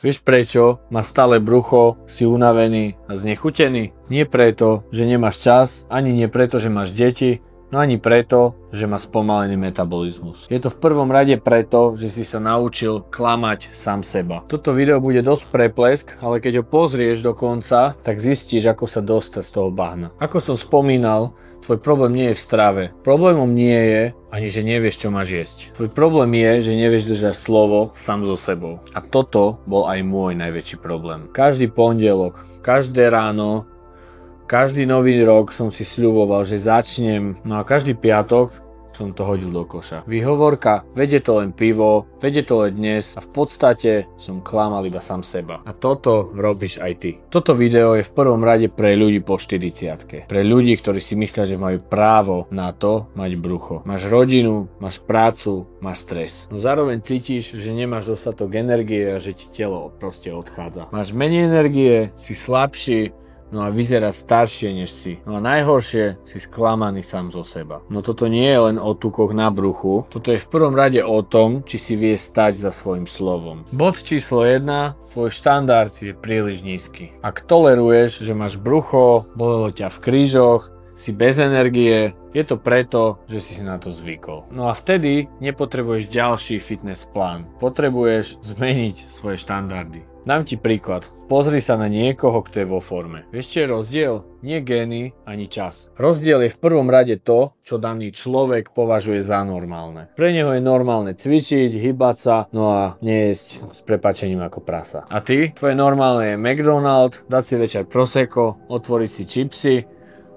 Vieš prečo má stále brucho, si unavený a znechutený? Nie preto, že nemáš čas, ani nie preto, že máš deti, no ani preto, že má spomalený metabolizmus. Je to v prvom rade preto, že si sa naučil klamať sám seba. Toto video bude dosť preplesk, ale keď ho pozrieš do konca, tak zistíš, ako sa dostať z toho bahna. Ako som spomínal, tvoj problém nie je v strave. Problémom nie je ani, že nevieš, čo máš jesť. Tvoj problém je, že nevieš držať slovo sám so sebou. A toto bol aj môj najväčší problém. Každý pondelok, každé ráno, každý nový rok som si sľuboval, že začnem, no a každý piatok som to hodil do koša. Výhovorka, vede to len pivo, vede to len dnes a v podstate som klamal iba sám seba. A toto robíš aj ty. Toto video je v prvom rade pre ľudí po 40-ke. Pre ľudí, ktorí si myslia, že majú právo na to mať brucho. Máš rodinu, máš prácu, máš stres. No zároveň cítiš, že nemáš dostatok energie a že ti telo proste odchádza. Máš menej energie, si slabší, no a vyzerá staršie než si. No a najhoršie, si sklamaný sám zo seba. No toto nie je len o tukoch na bruchu, toto je v prvom rade o tom, či si vie stať za svojim slovom. Bod číslo 1, tvoj štandard je príliš nízky. Ak toleruješ, že máš brucho, bolelo ťa v krížoch, si bez energie, je to preto, že si na to zvykol. No a vtedy nepotrebuješ ďalší fitness plán. Potrebuješ zmeniť svoje štandardy. Dám ti príklad. Pozri sa na niekoho, kto je vo forme. Vieš, čo je rozdiel? Nie gény, ani čas. Rozdiel je v prvom rade to, čo daný človek považuje za normálne. Pre neho je normálne cvičiť, hýbať sa, no a nejesť s prepáčením ako prasa. A ty? Tvoje normálne je McDonald's, dať si večer prosecco, otvoriť si čipsy,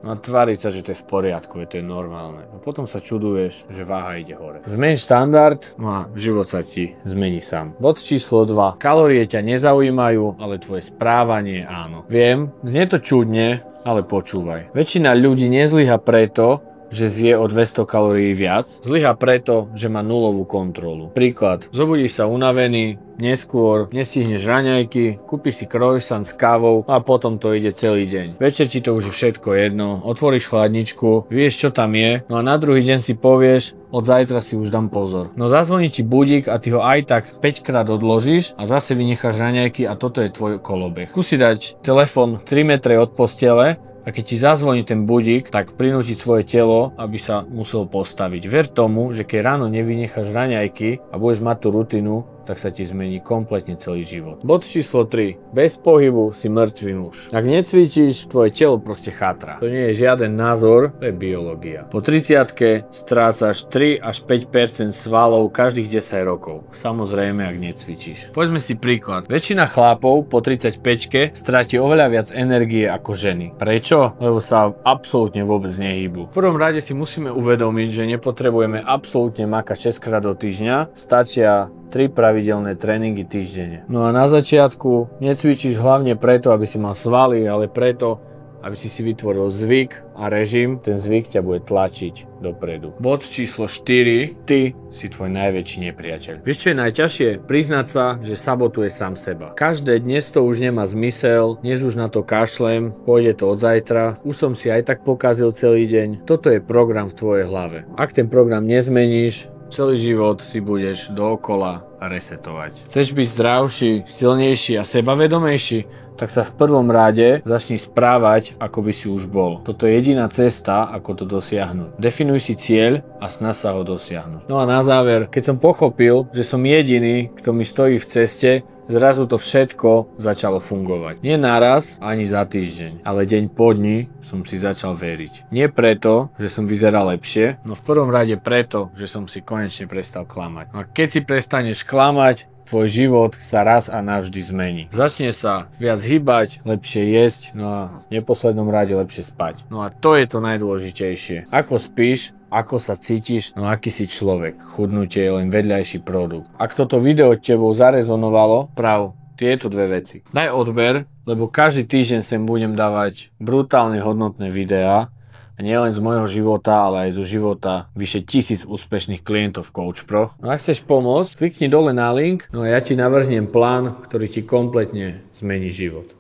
no a tváriť sa, že to je v poriadku, že to je normálne. A potom sa čuduješ, že váha ide hore. Zmeň štandard, no a život sa ti zmení sám. Bod číslo 2. Kalórie ťa nezaujímajú, ale tvoje správanie áno. Viem, znie to čudne, ale počúvaj. Väčšina ľudí nezlyha preto, že zje o 200 kalórií viac, zlyha preto, že má nulovú kontrolu. Príklad, zobudíš sa unavený, neskôr nestihneš raňajky, kúpiš si croissant s kávou a potom to ide celý deň. Večer ti to už je všetko jedno, otvoríš chladničku, vieš čo tam je, no a na druhý deň si povieš, od zajtra si už dám pozor. No zazvoní ti budík a ty ho aj tak 5 krát odložíš a zase vynecháš raňajky a toto je tvoj kolobeh. Skúsi dať telefón 3 metre od postele, a keď ti zazvoní ten budík, tak prinútiť svoje telo, aby sa muselo postaviť. Ver tomu, že keď ráno nevynecháš raňajky a budeš mať tú rutinu, tak sa ti zmení kompletne celý život. Bod číslo 3. Bez pohybu si mŕtvý muž. Ak necvičíš, tvoje telo proste chátra. To nie je žiaden názor, to je biológia. Po 30-ke strácaš 3 až 5% svalov každých 10 rokov. Samozrejme, ak necvičíš. Poďme si príklad. Väčšina chlapov po 35-ke stráti oveľa viac energie ako ženy. Prečo? Lebo sa absolútne vôbec nehýbu. V prvom rade si musíme uvedomiť, že nepotrebujeme absolútne makať 6 krát do týždňa. Stačia 3 pravidelné tréningy týždenne. No a na začiatku necvičíš hlavne preto, aby si mal svaly, ale preto, aby si vytvoril zvyk a režim, ten zvyk ťa bude tlačiť dopredu. Bod číslo 4. Ty si tvoj najväčší nepriateľ. Vieš, čo je najťažšie? Priznať sa, že sabotuje sám seba. Každé dnes to už nemá zmysel, dnes už na to kašlem, pôjde to od zajtra, už som si aj tak pokazil celý deň. Toto je program v tvojej hlave. Ak ten program nezmeníš, celý život si budeš dookola resetovať. Chceš byť zdravší, silnejší a sebavedomejší? Tak sa v prvom rade začni správať, ako by si už bol. Toto je jediná cesta, ako to dosiahnuť. Definuj si cieľ a snaž sa ho dosiahnuť. No a na záver, keď som pochopil, že som jediný, kto mi stojí v ceste, zrazu to všetko začalo fungovať. Nie naraz, ani za týždeň, ale deň po dni som si začal veriť. Nie preto, že som vyzeral lepšie, no v prvom rade preto, že som si konečne prestal klamať. A keď si prestaneš klamať, tvoj život sa raz a navždy zmení. Začne sa viac hýbať, lepšie jesť, no a v neposlednom rade lepšie spať. No a to je to najdôležitejšie. Ako spíš, ako sa cítiš, no aký si človek. Chudnutie je len vedľajší produkt. Ak toto video tebou zarezonovalo, prav tieto dve veci. Daj odber, lebo každý týždeň sem budem dávať brutálne hodnotné videá. A nielen z môjho života, ale aj zo života vyše 1000 úspešných klientov v CoachPro. No a ak chceš pomôcť, klikni dole na link, no a ja ti navrhnem plán, ktorý ti kompletne zmení život.